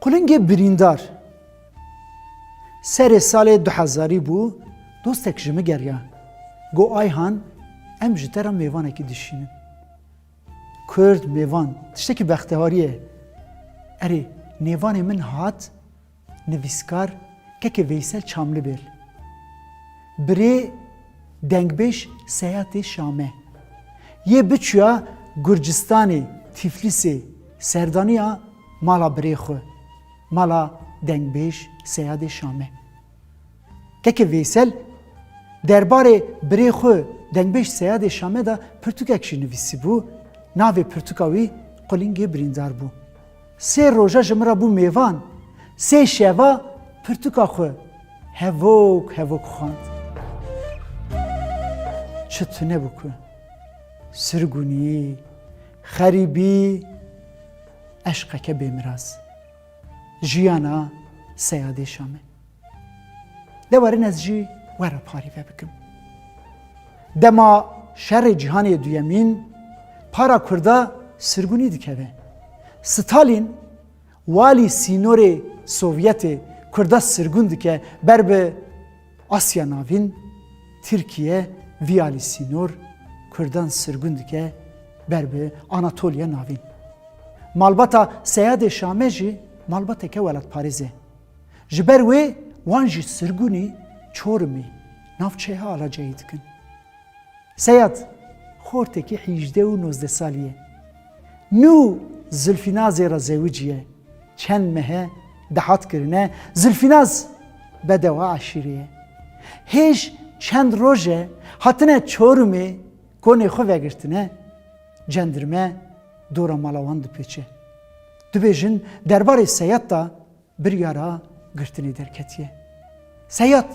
Kulingê birîndar serê salê 2000 bû, dostek ji min geriya. Got Ayhan em ji te re mêvanekî dişînin. Kurd, mêvan, tiştekî bextewarî ye. Erê, nêvanê min hat, nivîskar keke Veysel Çamlıbel. Birê dengbêj seyatê Şamê. Yê biçûya Gurcistanê, Tiflisê, serdaniya mala birê xwe. Mala dengbêj seyatê Şamê. Keke Veysel derbarê birê xwe dengbêj seyatê Şamê da pirtûkek jî nivîsîbû, navê pirtûka wî Kulingê birîndar bû. Sê roja ji min re bû mêvan, sê şeva pirtûka xwe hevok hevok xwand. Çi tune bû ku? Sirgunî, xerîbî, eşqeke bêmiraz. Jiyana seyadê Şamê. Dewarin ez jî were parî ve bikim. Dema şerê cîhanê duyemîn, para Kurda sirgunî dikeve. Stalin, walî sînorê Sovyetê Kurda sirgun dike ber bi Asya navîn, Tirkiye vî alî sînor Kurdan sirgun dike ber bi Anatolya navîn. Malbata seyadê Şamê jî malbateke welatparêz e. Ji ber wê wan jî sirgunî Çorumê navçeya Alacayê dikin. Seyad xortekî 18 û 19 salî ye. Nû Zülfînazê re zewicî ye. Çend mehe dehat kirine, Zülfînaz bedewa eşîrê ye. Hêj çend roj e hatine Çorumê konê xwe vegirtine, cendirme dora mala wan dipêçe. Dibêjin derbarê Seyad da biryara girtinê derketiye. Seyad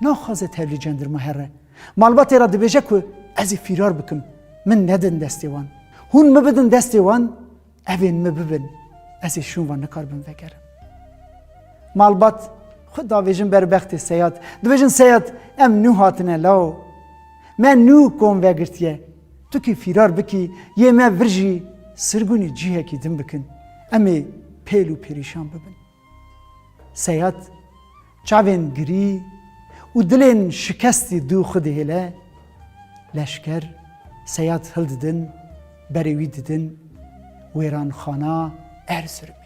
naxwaze tevlî cendirma here. Malbatê re dibêje ku ez ê fîrar bikim, min nedin destê wan. Hûn mi bidin destê wan, evên mi bibin, ez ê şûn wan nikarbim vegerim. Malbat xwe davêjin berbextê Seyad. Dibêjin Seyad em nû hatine law. Me nû kom vegirtiye. Tu kî fîrar bikî, yê me vir jî sirgunî cihekî din bikin. Em ê pêl û perîşan bibin. Seyad çavên girî û dilên şikestî dû xwe dihêle, leşker Seyad hil didin, berê wî didin wêranxana Erzurumê.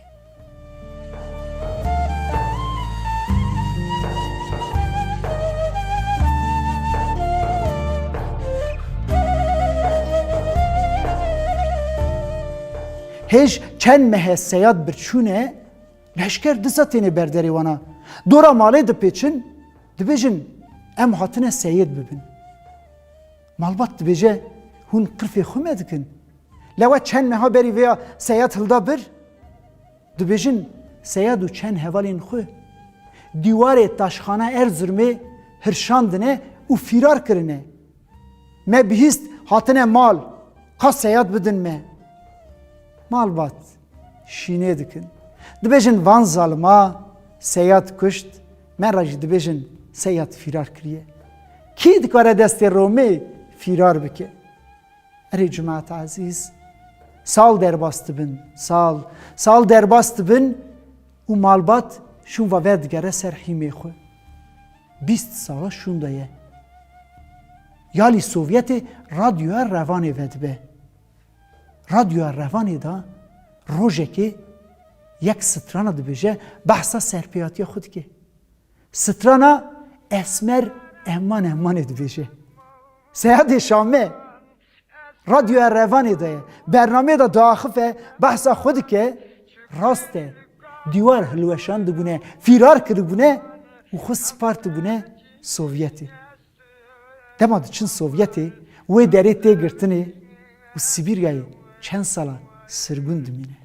Hêj çend mehe Seyad birçûne, leşker disa tenê berderê wana. Dora malê dipêçin, dibêjin em hatine Seyid bibin. Malbat dibêje hûn qirfê xwe me dikin. Lewe çend meha berî vêya Seyad hilda bir, dibêjin Seyad û çend hevalên xwe dîwarê taşxana Erzurumê hirşandine û fîrar kirine. Me bihîst hatine mal, ka Seyad bidin me. Malbat şînê dikin. Dibêjin van zalima Seyad kuşt, me re jî dibêjin Seyad fîrar kiriye. Kî dikare destê Romê fîrar bike? Erê cemaat ezîz, sal derbas dibin, sal derbas dibin û malbat şûn va ve digere ser hîmê xwe. 20 sala şûn da ye. Yalî Sovyetê radyoya revanê ve dibe. Radyoya revanê da rojekê yek strana dibêje behsa serpêhatiya xwe dike. Strana Esmer Ehman Ehmanê dibêje. Seyadê Şamê radyoya revanê da ye. Bernamê da diaxife behsa xwe dike, rast e. Dîwar hilweşan dibûne, fîrar kiribûne û xwe spar dibûne Sovyetê. Dema diçin Sovyetê wê derê tê girtinê û Sîbiryayê çend sala sirgun dimîne.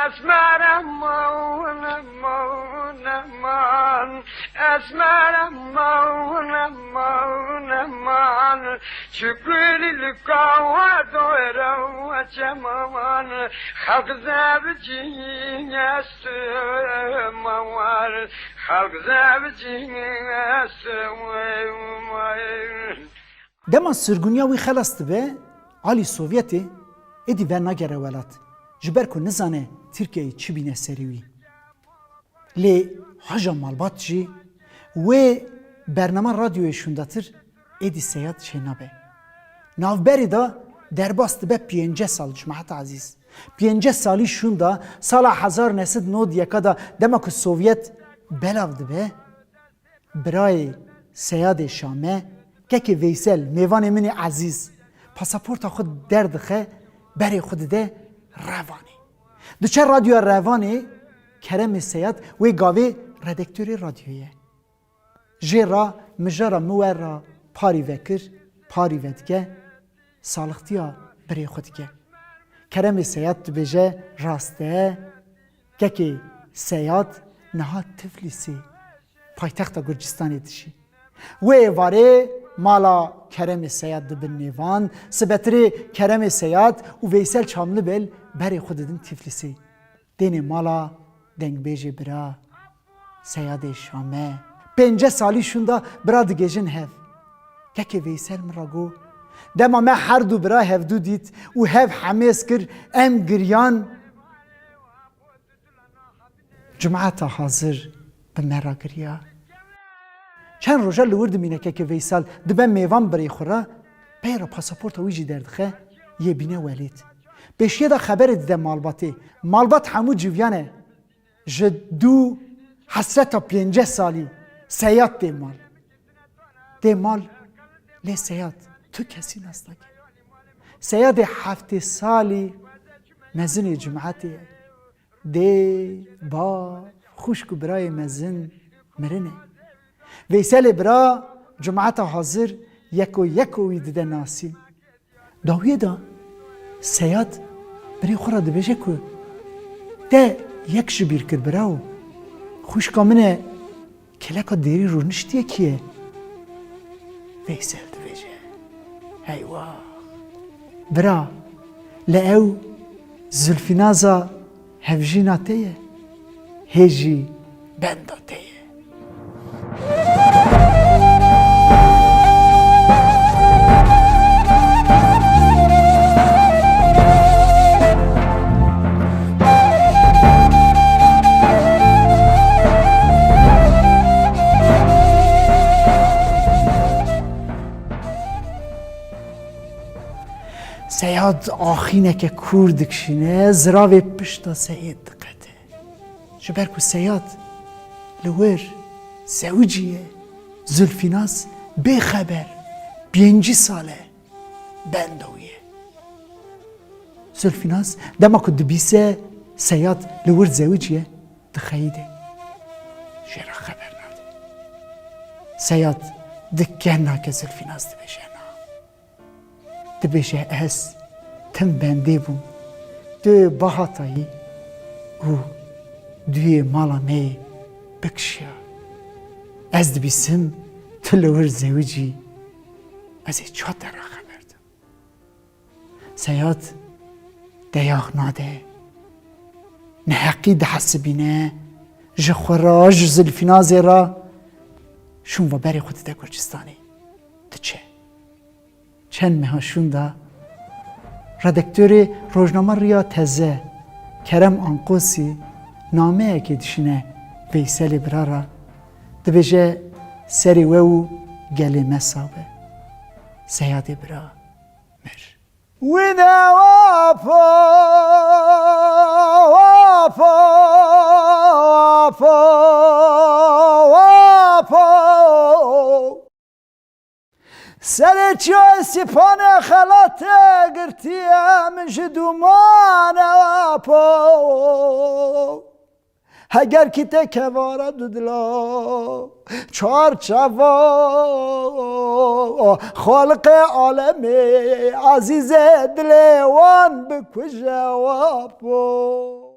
Esmer aman aman aman, esmer aman aman aman, çukurlu kava doyra çaman, halk zavcin esmavar, halk zavcin esmavar. Dema sirgunya wî xelas dibe, alî Sovyetê êdî ver nagere welat. Ji ber ku nizane Tirkiyeyê çi bîne serî wî. لی حاجا مالبات جی و برنامه رادیوی شونداتر ایدی سیاد شنابه نافبری دا درباست به 5 سال جماعت عزیز 5 سالی شوندا سال 1991 دا دمک سوویت بلاو دبه برای سیاد شامه که ویسل میوان من عزیز پاسپورت خود دردخه برای خود ده روانی دوچه رادیو روانی کرم سیاد و گاوی ردکتوری رادیویه جرا مجرا موارا پاری وکر پاری ودگه سالختیا برای خود که کرم سیاد تو بجه راسته که سیاد نهاد تفلیسی پایتخت گرجستانی دشی و واره مالا کرم سیاد دو بنیوان سبتری کرم سیاد و ویسل چامlı بل برای خوددن تفلیسی دین مالا دنگ بیجی برا سیاد شامه 5 سالی شوندا برا دگیجن هف که ویسل مراگو دما ما هر دو برا هف دو دیت و هف حمیس کر ام گریان جمعت حاضر به مرا گریا چند روزا لورد مینه که ویسال دبن میوان برای خورا پیرا پاسپورت ویجی دردخه یه بینه ولید بشیه دا خبر دیده مالبات همو جویانه جدو حسرت تا 5 سالی سیاد ده مال لی سیاد تو کسی نستاگه سیاد 7 سالی مزن جمعتی ده با خوشکو برای مزن مرنه ویسل برا جمعت حاضر یکو ویدده ناسیم داویه دا سیاد بری خورا دبیجه که ده یک شبیر کر براو خوشکا منه کلکا دیری رو نشتیه کیه ویسل دبیجه هیوا برا لعو زلفینازا هفجینا تیه هیجی بندا تیه سیاد آخینه که کوردکشینه زراوی پشتا سید دقته جبر کو سیاد لور زوجیه زلفیناز به خبر 5 ساله بندویه زلفیناز دما که دبیسه سیاد لور زوجیه دخیده جرا خبر نده سیاد دکه که زلفیناز دبیشه دبیشه از تم بنده بوم دو باهاتایی او دوی مالا می بکشیا از دبیسم تلور زوجی از چه در خبردم سیاد دیاغ ناده نحقی ده حسبینه جخوراج زلفینازی را شون و بری خود ده گرجستانی ده چه؟ چند مهاشون دا ردکتوری روزنامه ریا تزه کرم آنقوسی نامه که دشینه ویسل برارا دبیجه سری و گلی مسابه سیادی برا مر ویدا واپا واپا واپا واپا سر چای سپانه خلات گرتیم جدومان واپا اگر کی تکوارا دودلا چار چوا خالق عالم عزیز دلوان بکو جوابو